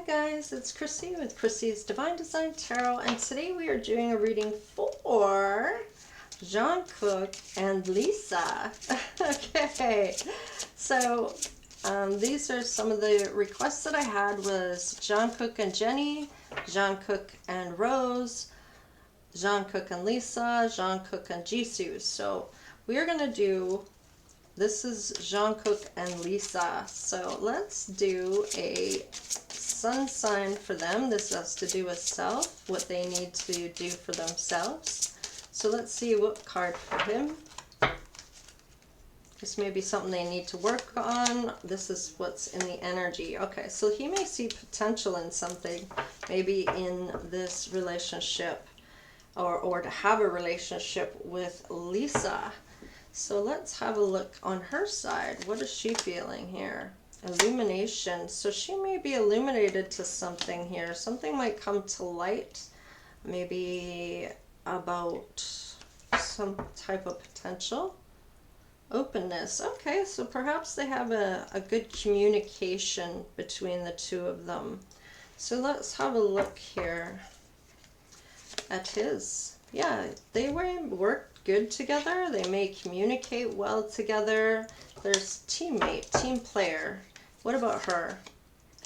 guys, it's Chrissy with Chrissy's Divine Design Tarot, and today we are doing a reading for Jungkook and Lisa. Okay, so these are some of the requests that I had was Jungkook and Jennie, Jungkook and Rose, Jungkook and Lisa, Jungkook and Jisoo. So we are going to do, this is Jungkook and Lisa. So let's do a sun sign for them. This has to do with self, what they need to do for themselves. So let's see what card for him. This may be something they need to work on. This is what's in the energy. Okay, so he may see potential in something, maybe in this relationship, or to have a relationship with Lisa. So let's have a look on her side. What is she feeling here? Illumination. So she may be illuminated to something here. Something might come to light, maybe about some type of potential. Openness. Okay, so perhaps they have a good communication between the two of them. So let's have a look here at his. Yeah, they work good together. They may communicate well together. There's teammate, team player. What about her?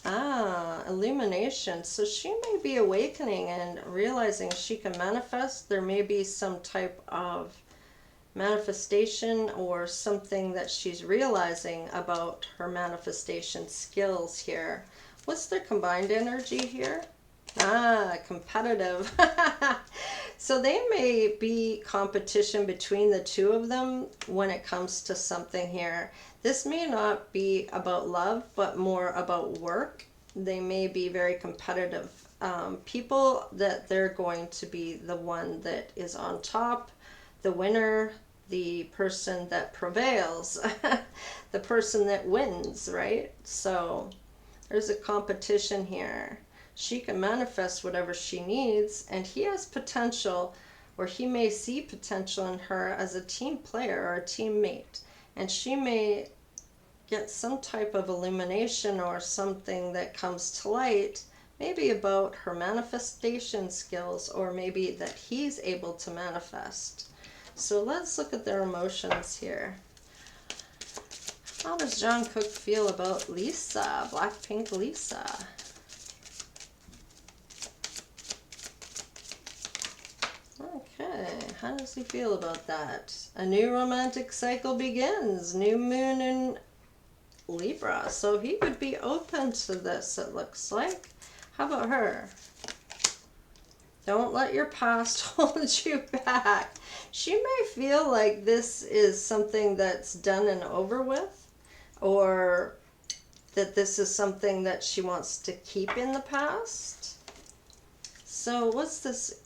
Ah, illumination. So she may be awakening and realizing she can manifest. There may be some type of manifestation or something that she's realizing about her manifestation skills here. What's their combined energy here? Ah, competitive. So they may be competition between the two of them when it comes to something here. This may not be about love, but more about work. They may be very competitive people, that they're going to be the one that is on top, the winner, the person that prevails, the person that wins, right? So there's a competition here. She can manifest whatever she needs, and he has potential, or he may see potential in her as a team player or a teammate, and she may get some type of illumination or something that comes to light, maybe about her manifestation skills, or maybe that he's able to manifest. So let's look at their emotions here. How does Jungkook feel about Lisa, Blackpink Lisa? Okay, how does he feel about that? A new romantic cycle begins. New moon in Libra. So he would be open to this, it looks like. How about her? Don't let your past hold you back. She may feel like this is something that's done and over with, or that this is something that she wants to keep in the past. So what's this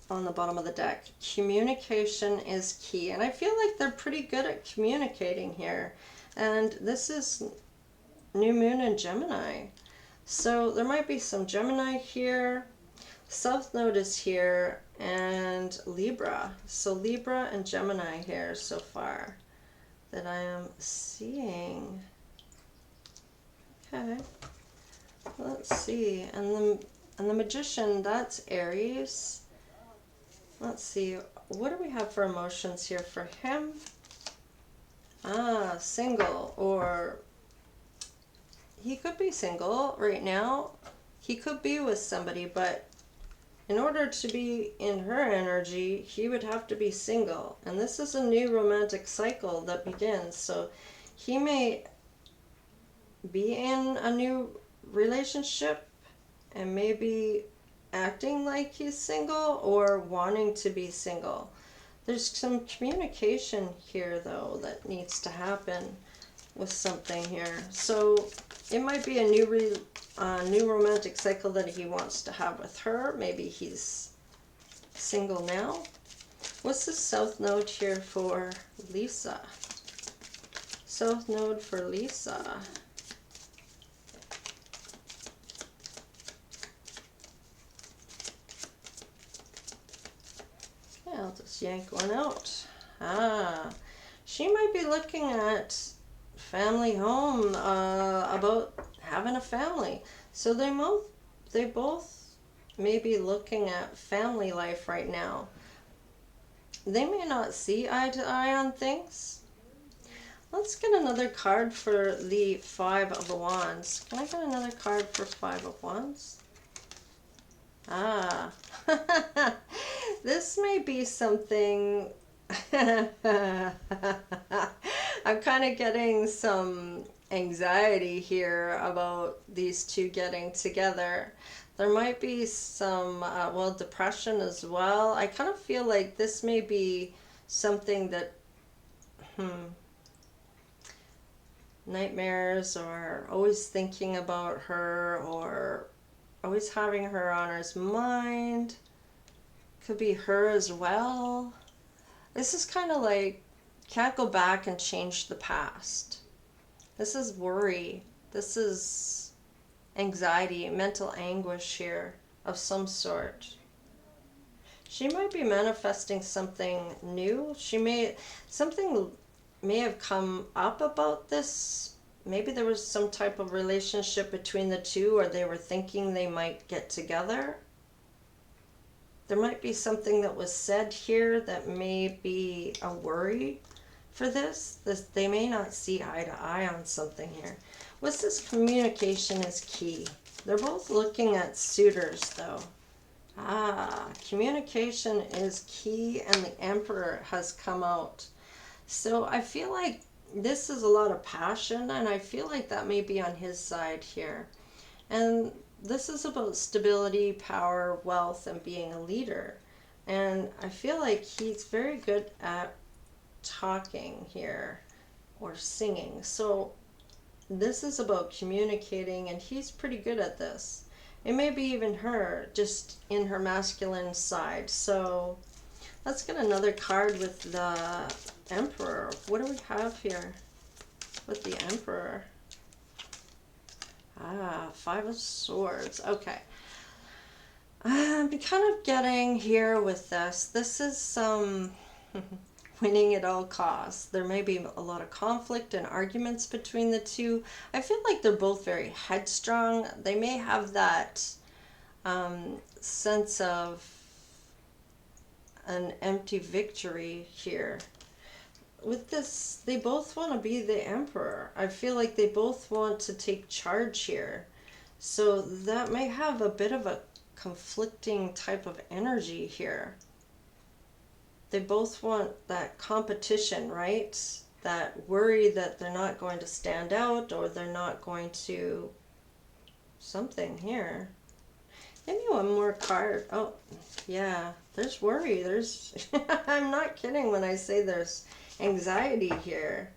on the bottom of the deck? Communication is key, and I feel like they're pretty good at communicating here. And this is new moon in Gemini, so there might be some Gemini here. South Node is here, and Libra. So Libra and Gemini here so far that I am seeing. Okay, let's see. And the Magician, that's Aries. Let's see, what do we have for emotions here for him? Ah, single, or he could be single right now. He could be with somebody, but in order to be in her energy, he would have to be single. And this is a new romantic cycle that begins. So he may be in a new relationship and maybe acting like he's single or wanting to be single. There's some communication here though that needs to happen with something here. So it might be a new romantic cycle that he wants to have with her. Maybe he's single now. What's the South Node here for Lisa? South Node for Lisa. I'll just yank one out. Ah, she might be looking at family home, about having a family. So they both may be looking at family life right now. They may not see eye to eye on things. Let's get another card for the Five of Wands. Can I get another card for Five of Wands? Ah, this may be something. I'm kind of getting some anxiety here about these two getting together. There might be some, well, depression as well. I kind of feel like this may be something that, nightmares, or always thinking about her, or always having her on his mind. Could be her as well. This is kind of like, can't go back and change the past. This is worry. This is anxiety, mental anguish here of some sort. She might be manifesting something new. Something may have come up about this. Maybe there was some type of relationship between the two, or they were thinking they might get together. There might be something that was said here that may be a worry for this. They may not see eye to eye on something here. What's this? Communication is key. They're both looking at suitors though. Ah, communication is key, and the Emperor has come out. So I feel like this is a lot of passion, and I feel like that may be on his side here. And this is about stability, power, wealth, and being a leader. And I feel like he's very good at talking here or singing. So this is about communicating, and he's pretty good at this. It may be even her, just in her masculine side. So let's get another card with the Emperor. What do we have here with the Emperor? Ah, Five of Swords. Okay. I'm kind of getting here with this. This is some winning at all costs. There may be a lot of conflict and arguments between the two. I feel like they're both very headstrong. They may have that sense of an empty victory here. With this, they both want to be the Emperor. I feel like they both want to take charge here. So that may have a bit of a conflicting type of energy here. They both want that competition, right? That worry that they're not going to stand out, or they're not going to something here. Give me one more card. Oh, yeah, there's worry. There's, I'm not kidding when I say there's anxiety here.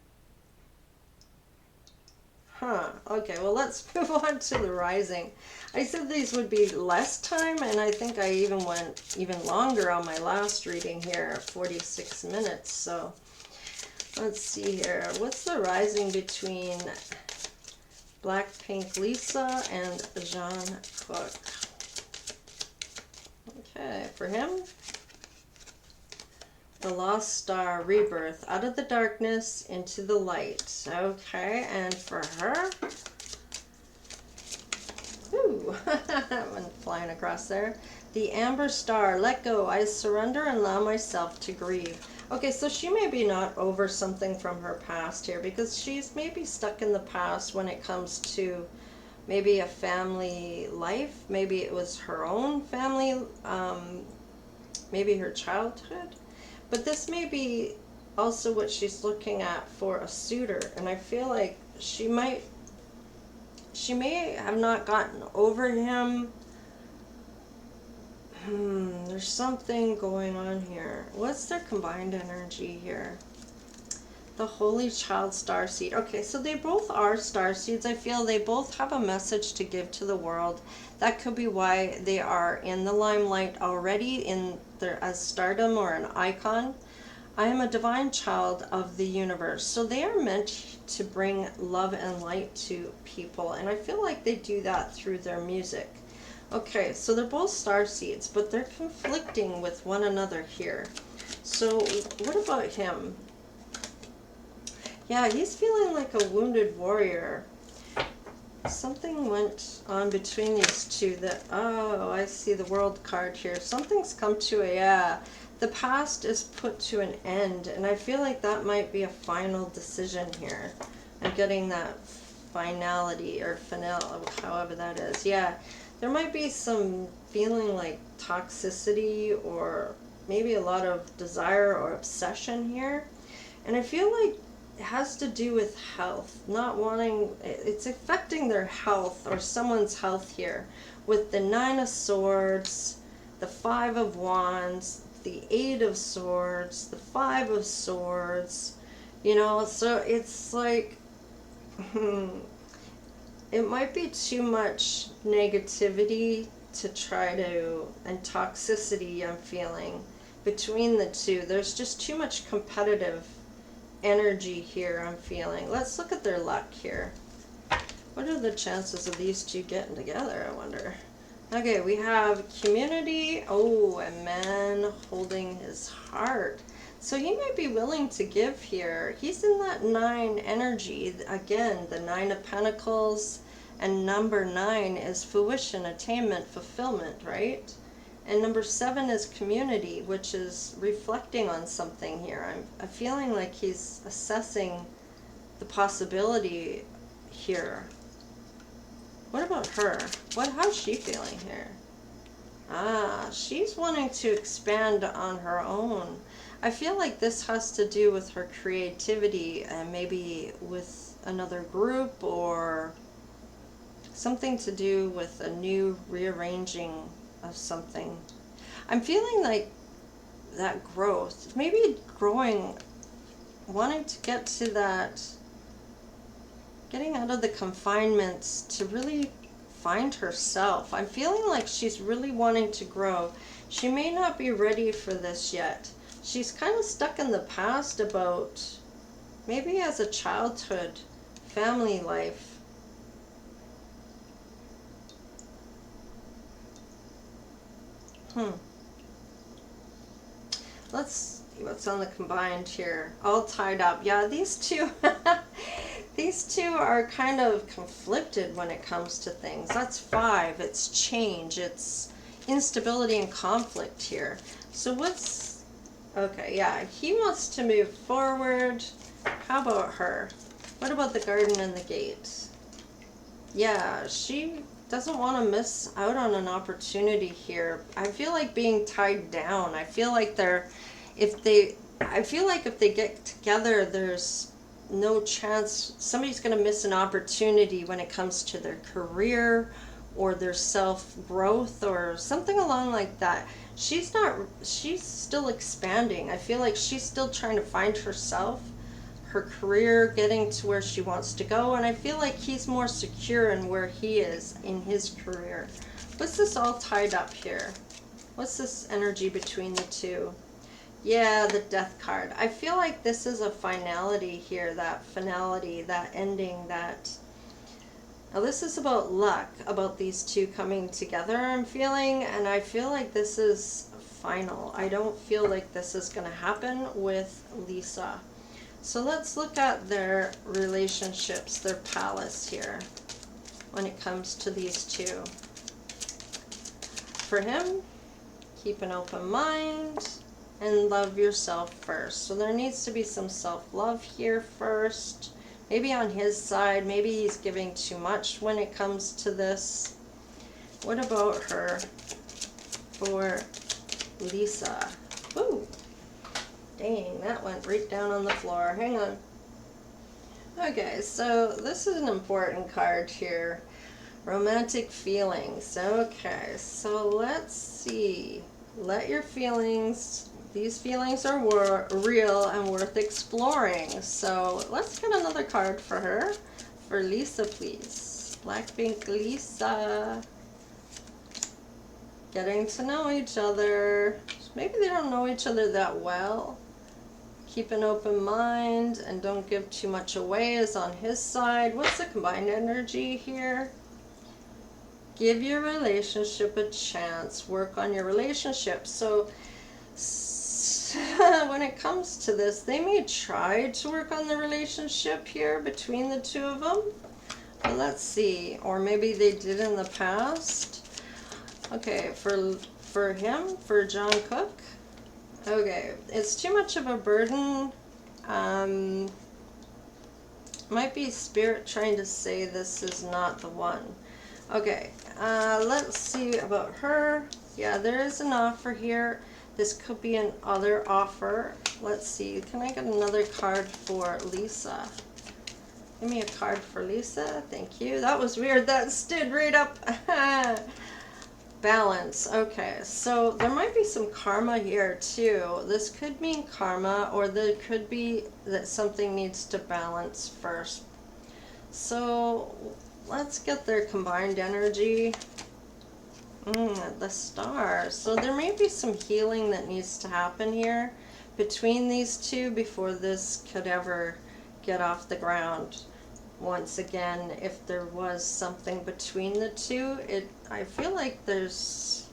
Huh. Okay, well, let's move on to the rising. I said these would be less time, and I think I even went even longer on my last reading here, 46 minutes. So let's see here. What's the rising between Blackpink Lisa and Jungkook? Okay, for him, the Lost Star Rebirth, out of the darkness into the light. Okay, and for her, ooh, that went flying across there. The Amber Star, let go, I surrender and allow myself to grieve. Okay, so she may be not over something from her past here, because she's maybe stuck in the past when it comes to maybe a family life. Maybe it was her own family, maybe her childhood. But this may be also what she's looking at for a suitor. And I feel like she may have not gotten over him. There's something going on here. What's their combined energy here? The Holy Child Starseed. Okay, so they both are starseeds. I feel they both have a message to give to the world. That could be why they are in the limelight already, in their as stardom or an icon. I am a divine child of the universe. So they are meant to bring love and light to people. And I feel like they do that through their music. Okay, so they're both starseeds, but they're conflicting with one another here. So what about him? Yeah, he's feeling like a wounded warrior. Something went on between these two that, oh, I see the World card here. Something's come to a, yeah, the past is put to an end, and I feel like that might be a final decision here. I'm getting that finality or finale, however that is. Yeah, there might be some feeling like toxicity or maybe a lot of desire or obsession here. And I feel like it has to do with health, not wanting, it's affecting their health or someone's health here. With the Nine of Swords, the Five of Wands, the Eight of Swords, the Five of Swords, you know, so it's like, it might be too much negativity to try to, and toxicity I'm feeling between the two. There's just too much competitive energy here I'm feeling. Let's look at their luck here. What are the chances of these two getting together, I wonder? Okay, we have community. Oh, a man holding his heart. So he might be willing to give here. He's in that 9 energy. Again, the 9 of Pentacles, and number 9 is fruition, attainment, fulfillment, right? And number 7 is community, which is reflecting on something here. I'm feeling like he's assessing the possibility here. What about her? How's she feeling here? Ah, she's wanting to expand on her own. I feel like this has to do with her creativity and maybe with another group or something to do with a new rearranging of something. I'm feeling like that growth, maybe growing, wanting to get to that, getting out of the confinements to really find herself. I'm feeling like she's really wanting to grow. She may not be ready for this yet. She's kind of stuck in the past about maybe as a childhood, family life. Let's see what's on the combined here. All tied up. Yeah, these two these two are kind of conflicted when it comes to things. That's 5. It's change. It's instability and conflict here. So what's okay, yeah, he wants to move forward. How about her? What about the garden and the gate? Yeah, she doesn't want to miss out on an opportunity here. I feel like being tied down. I feel like if they get together, there's no chance. Somebody's going to miss an opportunity when it comes to their career or their self-growth or something along like that. She's still expanding. I feel like she's still trying to find herself, her career, getting to where she wants to go, and I feel like he's more secure in where he is in his career. What's this all tied up here? What's this energy between the two? Yeah, the Death card. I feel like this is a finality here, that finality, that ending, that... Now this is about luck, about these two coming together, I'm feeling, and I feel like this is final. I don't feel like this is going to happen with Lisa. So let's look at their relationships, their palace here, when it comes to these two. For him, keep an open mind and love yourself first. So there needs to be some self-love here first. Maybe on his side, maybe he's giving too much when it comes to this. What about her for Lisa? Ooh. Dang, that went right down on the floor. Hang on. Okay, so this is an important card here. Romantic feelings. Okay, so let's see. Let your feelings, these feelings are real and worth exploring. So let's get another card for her. For Lisa, please. Blackpink Lisa. Getting to know each other. Maybe they don't know each other that well. Keep an open mind and don't give too much away is on his side. What's the combined energy here? Give your relationship a chance. Work on your relationship. So when it comes to this, they may try to work on the relationship here between the two of them. Well, let's see. Or maybe they did in the past. Okay, for him, for John Cook. Okay, it's too much of a burden. Might be spirit trying to say this is not the one. Okay, let's see about her. Yeah, there is an offer here. This could be an other offer. Let's see, can I get another card for Lisa? Give me a card for Lisa. Thank you. That was weird. That stood right up. Balance. Okay, so there might be some karma here too. This could mean karma, or there could be that something needs to balance first. So let's get their combined energy. The Star. So there may be some healing that needs to happen here between these two before this could ever get off the ground. Once again, if there was something between the two, I feel like there's,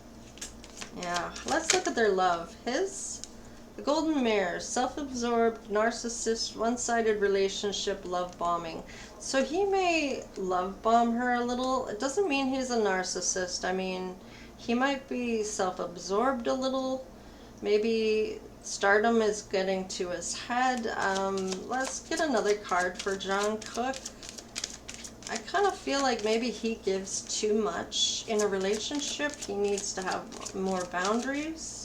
yeah, let's look at their love. The Golden Mirror, self-absorbed, narcissist, one-sided relationship, love bombing. So he may love bomb her a little. It doesn't mean he's a narcissist. I mean, he might be self-absorbed a little. Maybe stardom is getting to his head. Let's get another card for John Cook. I kind of feel like maybe he gives too much in a relationship. He needs to have more boundaries.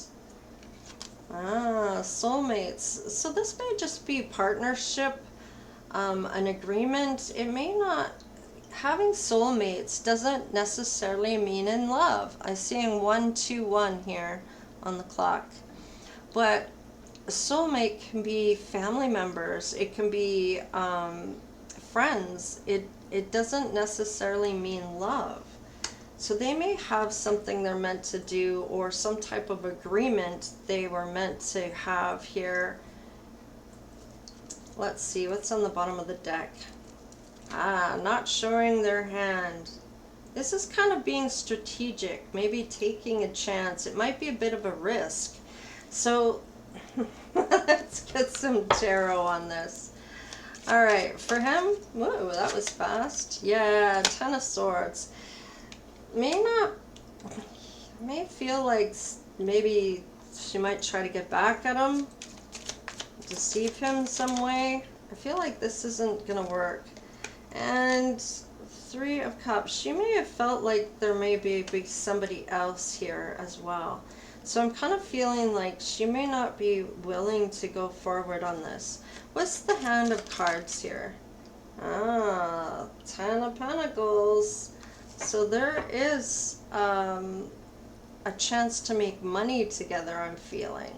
Soulmates. So this may just be partnership, an agreement. It may not, having soulmates doesn't necessarily mean in love. I'm seeing 121 here on the clock. But a soulmate can be family members. It can be friends. It doesn't necessarily mean love. So they may have something they're meant to do, or some type of agreement they were meant to have here. Let's see, what's on the bottom of the deck? Not showing their hand. This is kind of being strategic, maybe taking a chance. It might be a bit of a risk. So let's get some tarot on this. All right, for him, whoa, that was fast. Yeah, Ten of Swords. May feel like maybe she might try to get back at him, deceive him some way. I feel like this isn't gonna work. And Three of Cups. She may have felt like there may be somebody else here as well. So I'm kind of feeling like she may not be willing to go forward on this. What's the Hand of Cards here? Ten of Pentacles. So there is a chance to make money together, I'm feeling.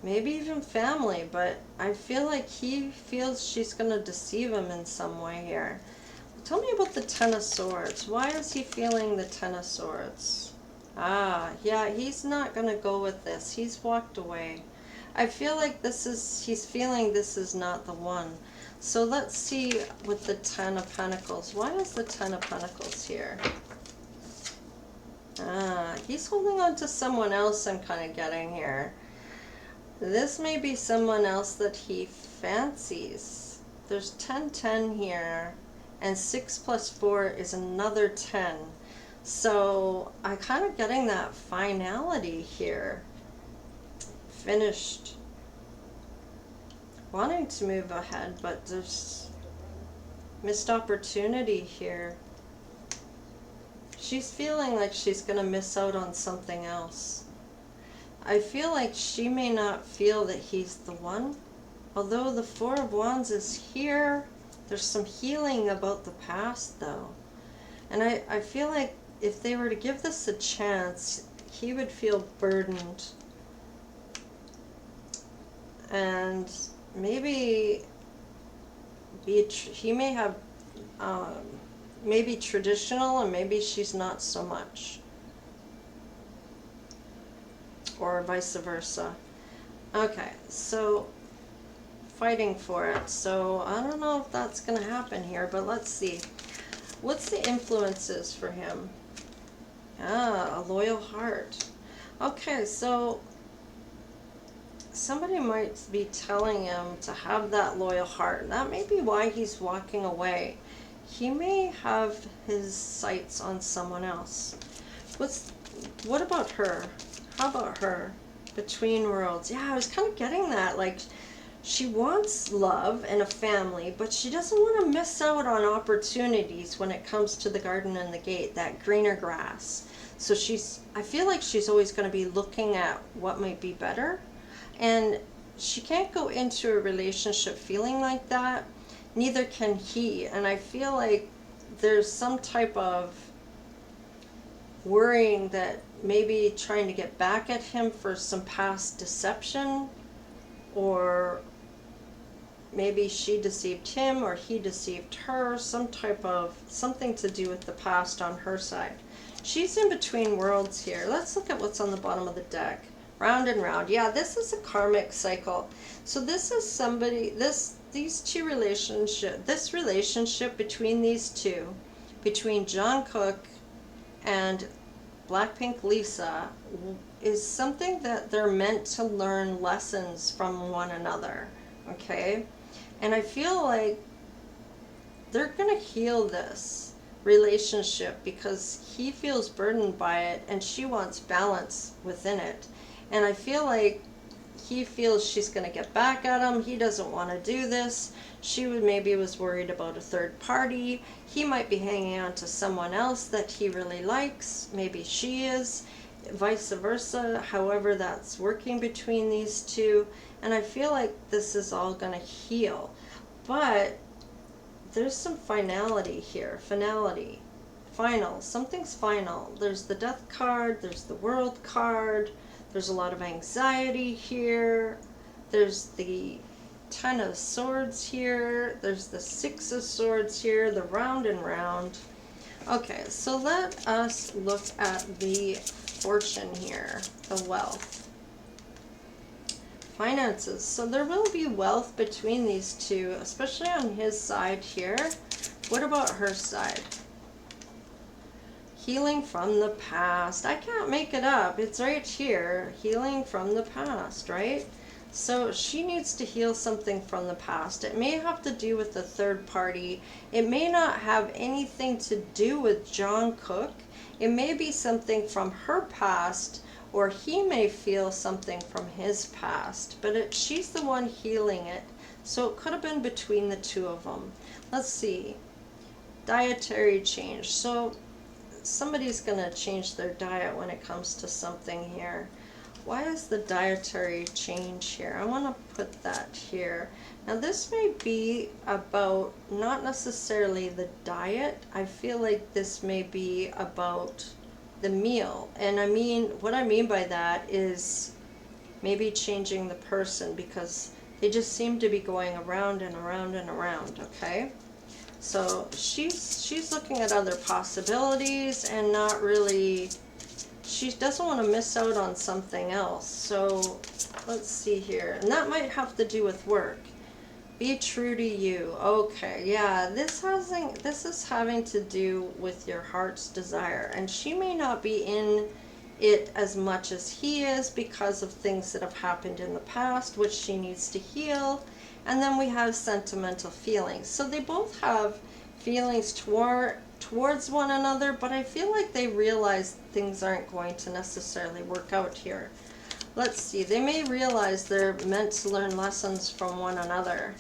Maybe even family, but I feel like he feels she's going to deceive him in some way here. Tell me about the Ten of Swords. Why is he feeling the Ten of Swords? Yeah, he's not going to go with this. He's walked away. I feel like he's feeling this is not the one. So let's see with the Ten of Pentacles. Why is the Ten of Pentacles here? He's holding on to someone else, I'm kind of getting here. This may be someone else that he fancies. There's 10 here, and 6 plus 4 is another 10. So I'm kind of getting that finality here. Finished. Wanting to move ahead, but there's missed opportunity here. She's feeling like she's going to miss out on something else. I feel like she may not feel that he's the one. Although the Four of Wands is here, there's some healing about the past though. And I feel like if they were to give this a chance, he would feel burdened. And maybe he may have maybe traditional, and maybe she's not so much, or vice versa. Okay, so fighting for it. So I don't know if that's going to happen here, but let's see. What's the influences for him? A loyal heart. Okay, so somebody might be telling him to have that loyal heart. That may be why he's walking away. he may have his sights on someone else. What about her? How about her? Between worlds. Yeah, I was kind of getting that. Like, she wants love and a family, but she doesn't want to miss out on opportunities when it comes to the garden and the gate, that greener grass. So I feel like she's always going to be looking at what might be better. And she can't go into a relationship feeling like that. Neither can he. And I feel like there's some type of worrying that maybe trying to get back at him for some past deception, or maybe she deceived him or he deceived her, something to do with the past on her side. She's in between worlds here. Let's look at what's on the bottom of the deck. Round and round. Yeah, this is a karmic cycle. So this is somebody, this relationship between these two, between Jungkook and Blackpink Lisa, is something that they're meant to learn lessons from one another. Okay? And I feel like they're going to heal this relationship because he feels burdened by it and she wants balance within it. And I feel like he feels she's going to get back at him. He doesn't want to do this. She maybe was worried about a third party. He might be hanging on to someone else that he really likes. Maybe she is. Vice versa. However that's working between these two. And I feel like this is all going to heal. But there's some finality here. Finality. Final. Something's final. There's the Death card. There's the World card. There's a lot of anxiety here. There's the Ten of Swords here. There's the Six of Swords here. The round and round. Okay, so let us look at the fortune here. The wealth. Finances. So there will be wealth between these two, especially on his side here. What about her side? Healing from the past. I can't make it up. It's right here. Healing from the past, right? So she needs to heal something from the past. It may have to do with the third party. It may not have anything to do with Jungkook. It may be something from her past, or he may feel something from his past. But she's the one healing it. So it could have been between the two of them. Let's see. Dietary change. So somebody's going to change their diet when it comes to something here. Why is the dietary change here? I want to put that here. Now this may be about not necessarily the diet. I feel like this may be about the meal. And what I mean by that is maybe changing the person, because they just seem to be going around and around and around, okay? So she's looking at other possibilities and not really, she doesn't want to miss out on something else. So let's see here. And that might have to do with work. Be true to you. Okay, yeah, this is having to do with your heart's desire. And she may not be in it as much as he is because of things that have happened in the past, which she needs to heal. And then we have sentimental feelings. So they both have feelings towards one another, but I feel like they realize things aren't going to necessarily work out here. Let's see. They may realize they're meant to learn lessons from one another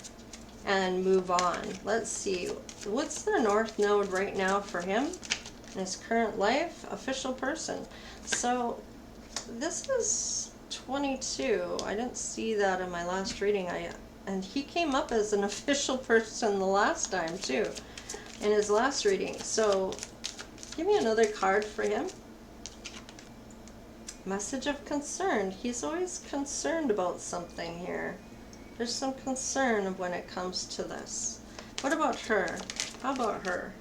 and move on. Let's see. What's the North Node right now for him in his current life? Official person. So this is 22. I didn't see that in my last reading. And he came up as an official person the last time too, in his last reading. So give me another card for him. Message of concern. He's always concerned about something here. There's some concern when it comes to this. What about her? How about her?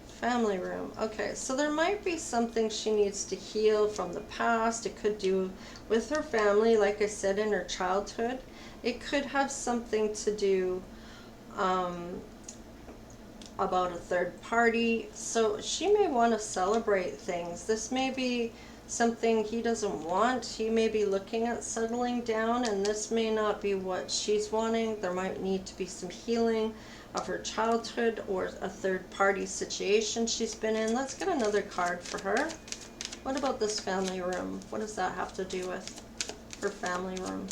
Family room. Okay, so there might be something she needs to heal from the past. It could do with her family, like I said, in her childhood. It could have something to do about a third party. So she may want to celebrate things. This may be something he doesn't want. He may be looking at settling down, and this may not be what she's wanting. There might need to be some healing of her childhood or a third party situation she's been in. Let's get another card for her. What about this family room? What does that have to do with her family room?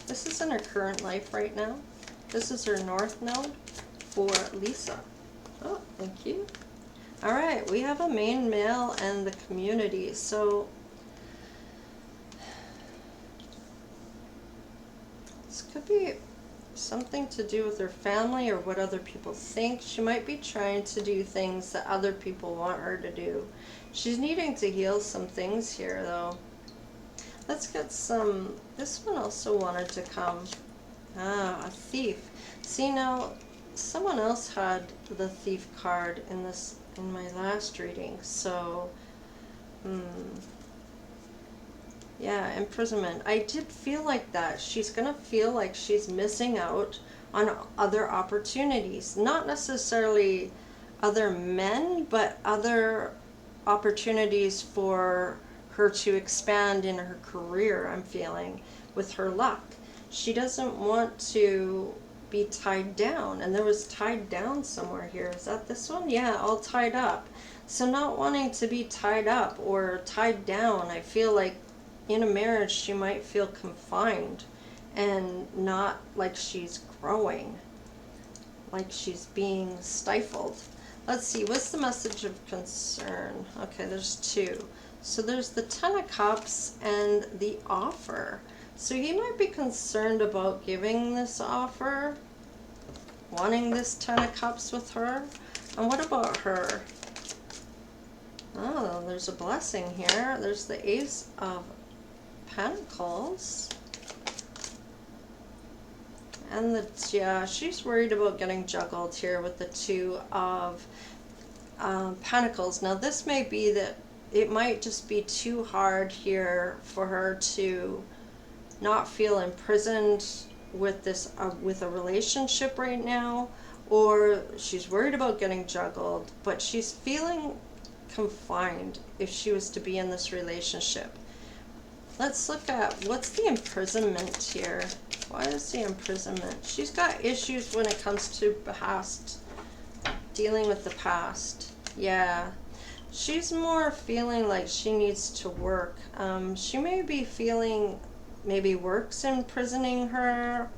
This is in her current life right now. This is her North Node for Lisa. Oh, thank you. All right, we have a main male and the community. So this could be something to do with her family or what other people think. She might be trying to do things that other people want her to do. She's needing to heal some things here, though. Let's get some. This one also wanted to come. Ah, a thief. See, now someone else had the thief card in this in my last reading. So, yeah, imprisonment. I did feel like that. She's gonna feel like she's missing out on other opportunities. Not necessarily other men, but other opportunities for her to expand in her career, I'm feeling, with her luck. She doesn't want to be tied down. And there was tied down somewhere here. Is that this one? Yeah, all tied up. So not wanting to be tied up or tied down. I feel like in a marriage she might feel confined and not like she's growing, like she's being stifled. Let's see, what's the message of concern? Okay, there's two. So there's the Ten of Cups and the offer. So he might be concerned about giving this offer, wanting this Ten of Cups with her. And what about her? Oh, there's a blessing here. There's the Ace of Pentacles. And yeah, she's worried about getting juggled here with the Two of Pentacles. Now this may be that it might just be too hard here for her to not feel imprisoned with this with a relationship right now, or she's worried about getting juggled, but she's feeling confined if she was to be in this relationship. Let's look at what's the imprisonment here. Why is the imprisonment? She's got issues when it comes to past, dealing with the past. Yeah. She's more feeling like she needs to work. She may be feeling maybe work's imprisoning her.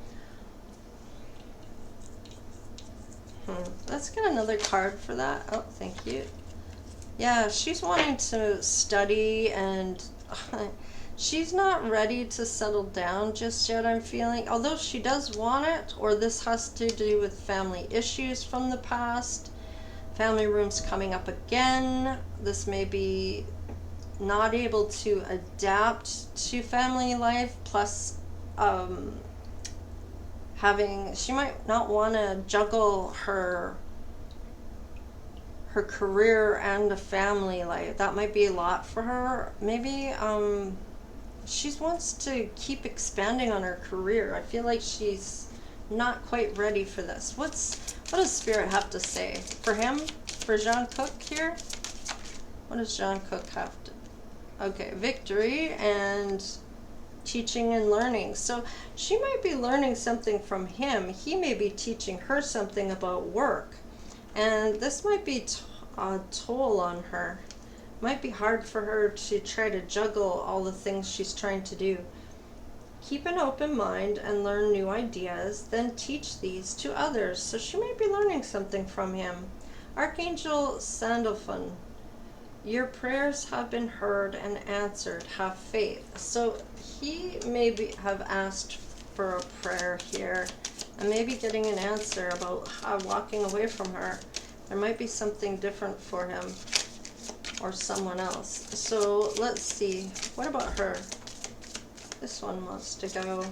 Let's get another card for that. Oh, thank you. Yeah, she's wanting to study and she's not ready to settle down just yet, I'm feeling. Although she does want it, or this has to do with family issues from the past. Family room's coming up again. This may be not able to adapt to family life, plus she might not want to juggle her career and a family life. That might be a lot for her. Maybe she wants to keep expanding on her career. I feel like she's not quite ready for this. What does Spirit have to say for him, for Jean Cook here? What does Jean Cook have to? Okay, victory and teaching and learning. So she might be learning something from him. He may be teaching her something about work. And this might be a toll on her. Might be hard for her to try to juggle all the things she's trying to do. Keep an open mind and learn new ideas, then teach these to others. So she may be learning something from him. Archangel Sandalphon, your prayers have been heard and answered. Have faith. So he maybe have asked for a prayer here and maybe getting an answer about walking away from her. There might be something different for him or someone else. So let's see. What about her? This one wants to go.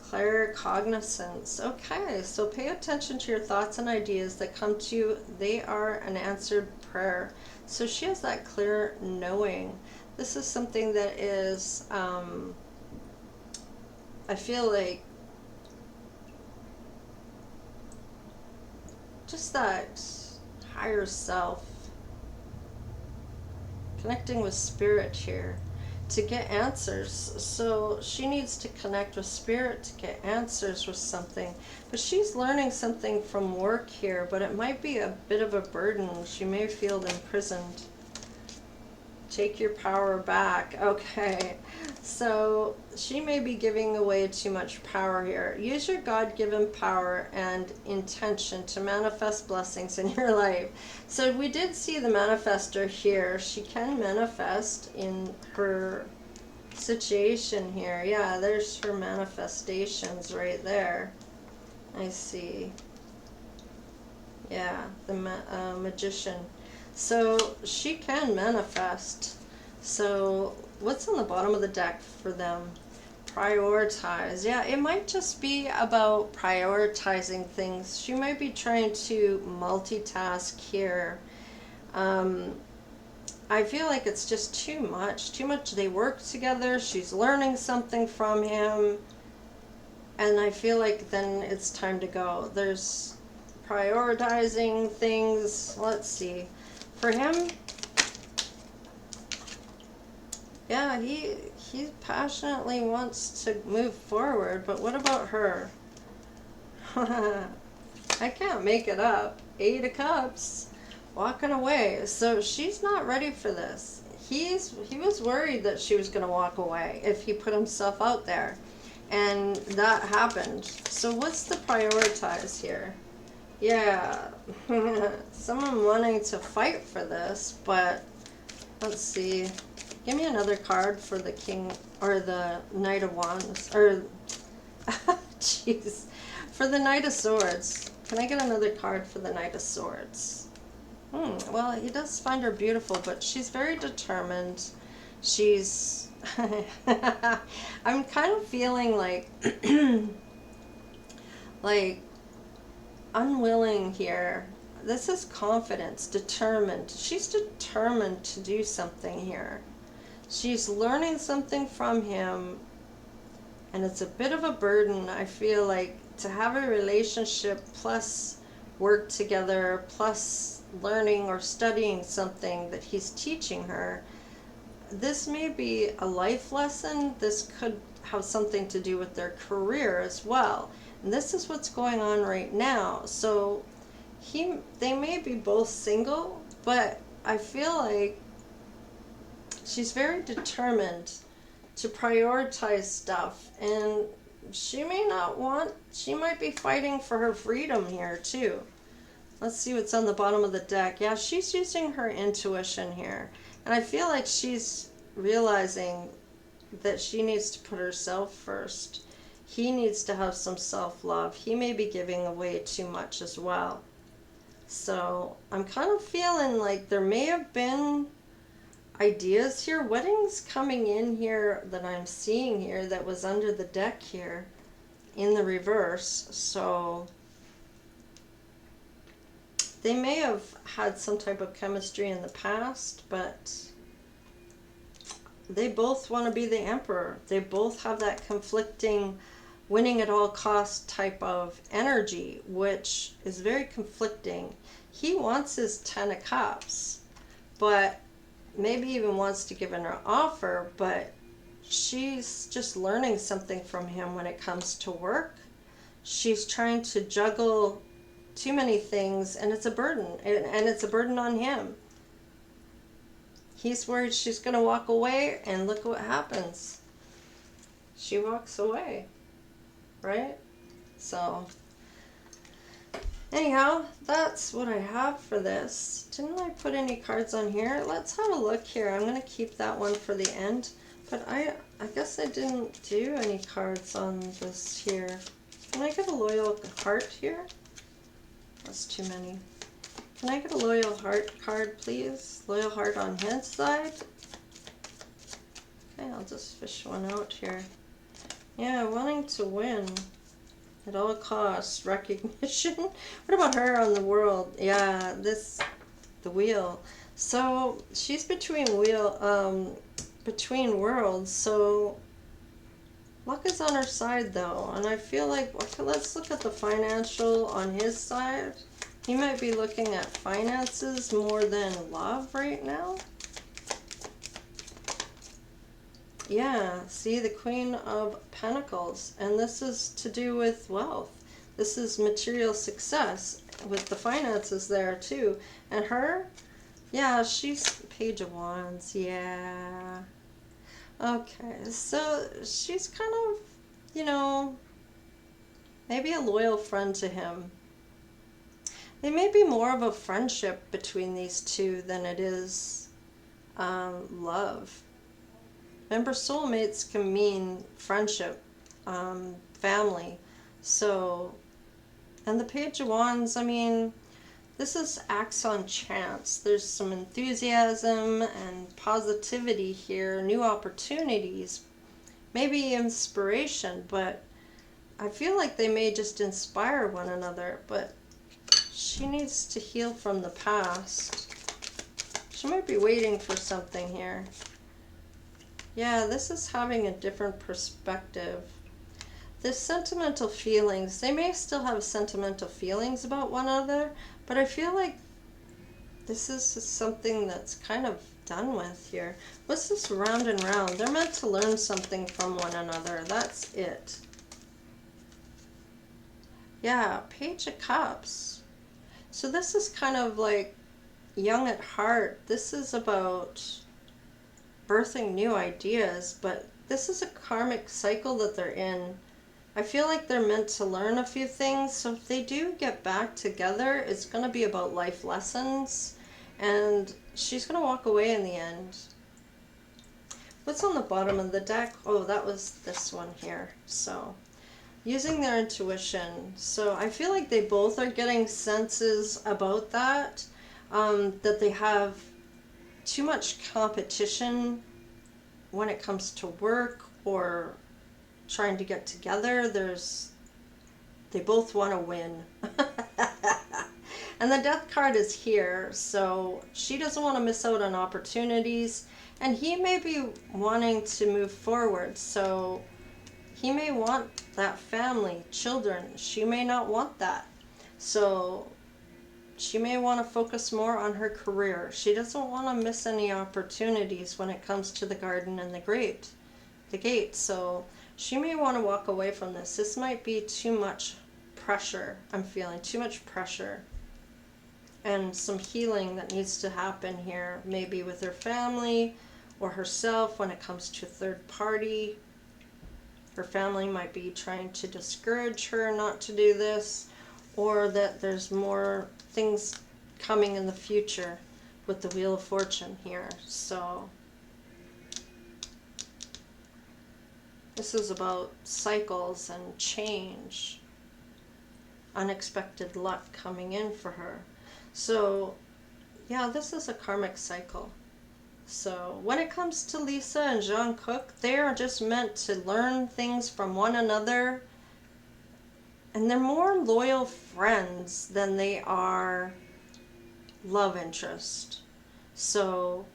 Claircognizance. Okay, so pay attention to your thoughts and ideas that come to you. They are an answered prayer. So she has that clear knowing. This is something that is, I feel like, just that higher self. Connecting with spirit here. to get answers. So she needs to connect with spirit to get answers with something. But she's learning something from work here, but it might be a bit of a burden. She may feel imprisoned. Take your power back. Okay. So she may be giving away too much power here. Use your God-given power and intention to manifest blessings in your life. So we did see the manifester here. She can manifest in her situation here. Yeah, there's her manifestations right there. I see. Yeah, the magician. So she can manifest. So what's on the bottom of the deck for them? Prioritize. Yeah, it might just be about prioritizing things. She might be trying to multitask here. I feel like it's just too much. Too much. They work together. She's learning something from him. And I feel like then it's time to go. There's prioritizing things. Let's see. For him, yeah, he passionately wants to move forward, but what about her? I can't make it up. 8 of Cups, walking away. So she's not ready for this. He was worried that she was going to walk away if he put himself out there, and that happened. So what's the prioritize here? Yeah, someone wanting to fight for this, but let's see. Give me another card for the King, or the Knight of Wands, or, jeez, for the Knight of Swords. Can I get another card for the Knight of Swords? Well, he does find her beautiful, but she's very determined. She's, I'm kind of feeling like, like, unwilling here. This is confidence, determined. She's determined to do something here. She's learning something from him, and it's a bit of a burden. I feel like to have a relationship plus work together plus learning or studying something that he's teaching her. This may be a life lesson. This could have something to do with their career as well. And this is what's going on right now. So they may be both single, but I feel like she's very determined to prioritize stuff, and she might be fighting for her freedom here too. Let's see what's on the bottom of the deck. Yeah, she's using her intuition here, and I feel like she's realizing that she needs to put herself first. He needs to have some self-love. He may be giving away too much as well. So I'm kind of feeling like there may have been ideas here. Weddings coming in here that I'm seeing here that was under the deck here in the reverse. So they may have had some type of chemistry in the past, but they both want to be the emperor. They both have that conflicting winning at all costs type of energy, which is very conflicting. He wants his 10 of Cups, but maybe even wants to give her an offer, but she's just learning something from him when it comes to work. She's trying to juggle too many things, and it's a burden, and it's a burden on him. He's worried she's going to walk away, and look what happens. She walks away, right? So anyhow, that's what I have for this. Didn't I put any cards on here? Let's have a look here. I'm going to keep that one for the end, but I guess I didn't do any cards on this here. Can I get a loyal heart here? That's too many. Can I get a loyal heart card, please? Loyal heart on his side. Okay, I'll just fish one out here. Yeah, wanting to win at all costs. Recognition. What about her on the world? Yeah, the wheel. So she's between worlds. So luck is on her side though, and I feel like, okay, let's look at the financial on his side. He might be looking at finances more than love right now. Yeah, see, the Queen of Pentacles. And this is to do with wealth. This is material success with the finances there too. And her, yeah, she's Page of Wands. Yeah. Okay, so she's kind of, you know, maybe a loyal friend to him. There may be more of a friendship between these two than it is love. Remember, soulmates can mean friendship, family. So, and the Page of Wands, I mean, this is acts on chance. There's some enthusiasm and positivity here, new opportunities, maybe inspiration, but I feel like they may just inspire one another, but she needs to heal from the past. She might be waiting for something here. Yeah, this is having a different perspective. This sentimental feelings, they may still have sentimental feelings about one another, but I feel like this is something that's kind of done with here. What's this round and round? They're meant to learn something from one another. That's it. Yeah, Page of Cups. So this is kind of like young at heart. This is about birthing new ideas, but this is a karmic cycle that they're in. I feel like they're meant to learn a few things, so if they do get back together, it's going to be about life lessons, and she's going to walk away in the end. What's on the bottom of the deck? Oh, that was this one here. So, using their intuition. So I feel like they both are getting senses about that, that they have too much competition when it comes to work or trying to get together. They both want to win. And the Death card is here, so she doesn't want to miss out on opportunities, and he may be wanting to move forward, so he may want that family, children. She may not want that, so she may want to focus more on her career. She doesn't want to miss any opportunities when it comes to the garden and the gate. So she may want to walk away from this. This might be too much pressure. I'm feeling too much pressure. And some healing that needs to happen here, maybe with her family or herself when it comes to a third party. Her family might be trying to discourage her not to do this, or that there's more things coming in the future with the Wheel of Fortune here. So this is about cycles and change, unexpected luck coming in for her. So yeah, this is a karmic cycle. So when it comes to Lisa and Jungkook, they are just meant to learn things from one another, and they're more loyal friends than they are love interest. So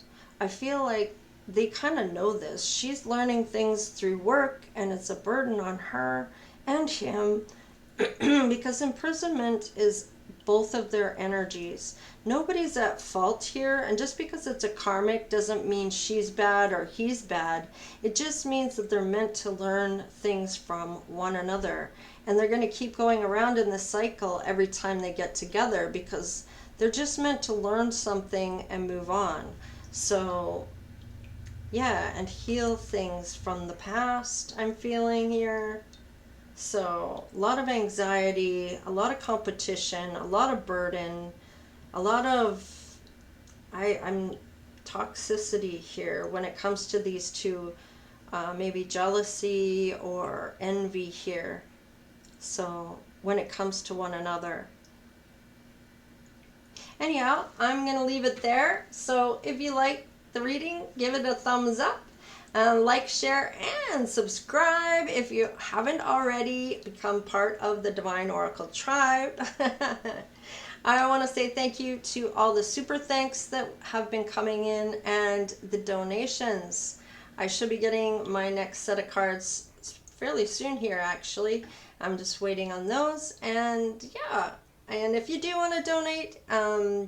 I feel like they kind of know this. She's learning things through work, and it's a burden on her and him because imprisonment is both of their energies. Nobody's at fault here, and just because it's a karmic doesn't mean she's bad or he's bad. It just means that they're meant to learn things from one another, and they're going to keep going around in this cycle every time they get together because they're just meant to learn something and move on. So yeah, and heal things from the past, I'm feeling here. So a lot of anxiety, a lot of competition, a lot of burden, a lot of I'm toxicity here when it comes to these two, maybe jealousy or envy here. So when it comes to one another. Anyhow, I'm going to leave it there. So if you like the reading, give it a thumbs up. Like, share, and subscribe if you haven't already become part of the Divine Oracle tribe. I want to say thank you to all the super thanks that have been coming in and the donations. I should be getting my next set of cards fairly soon here, actually. I'm just waiting on those. And yeah, and if you do want to donate,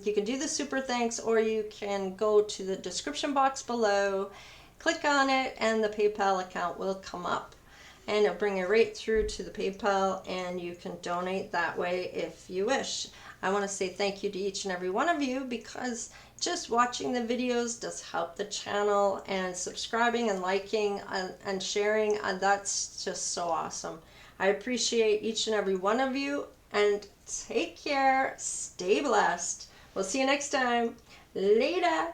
you can do the super thanks, or you can go to the description box below, click on it and the PayPal account will come up. And it'll bring you right through to the PayPal, and you can donate that way if you wish. I want to say thank you to each and every one of you, because just watching the videos does help the channel, and subscribing and liking and sharing, that's just so awesome. I appreciate each and every one of you, and take care. Stay blessed. We'll see you next time. Later.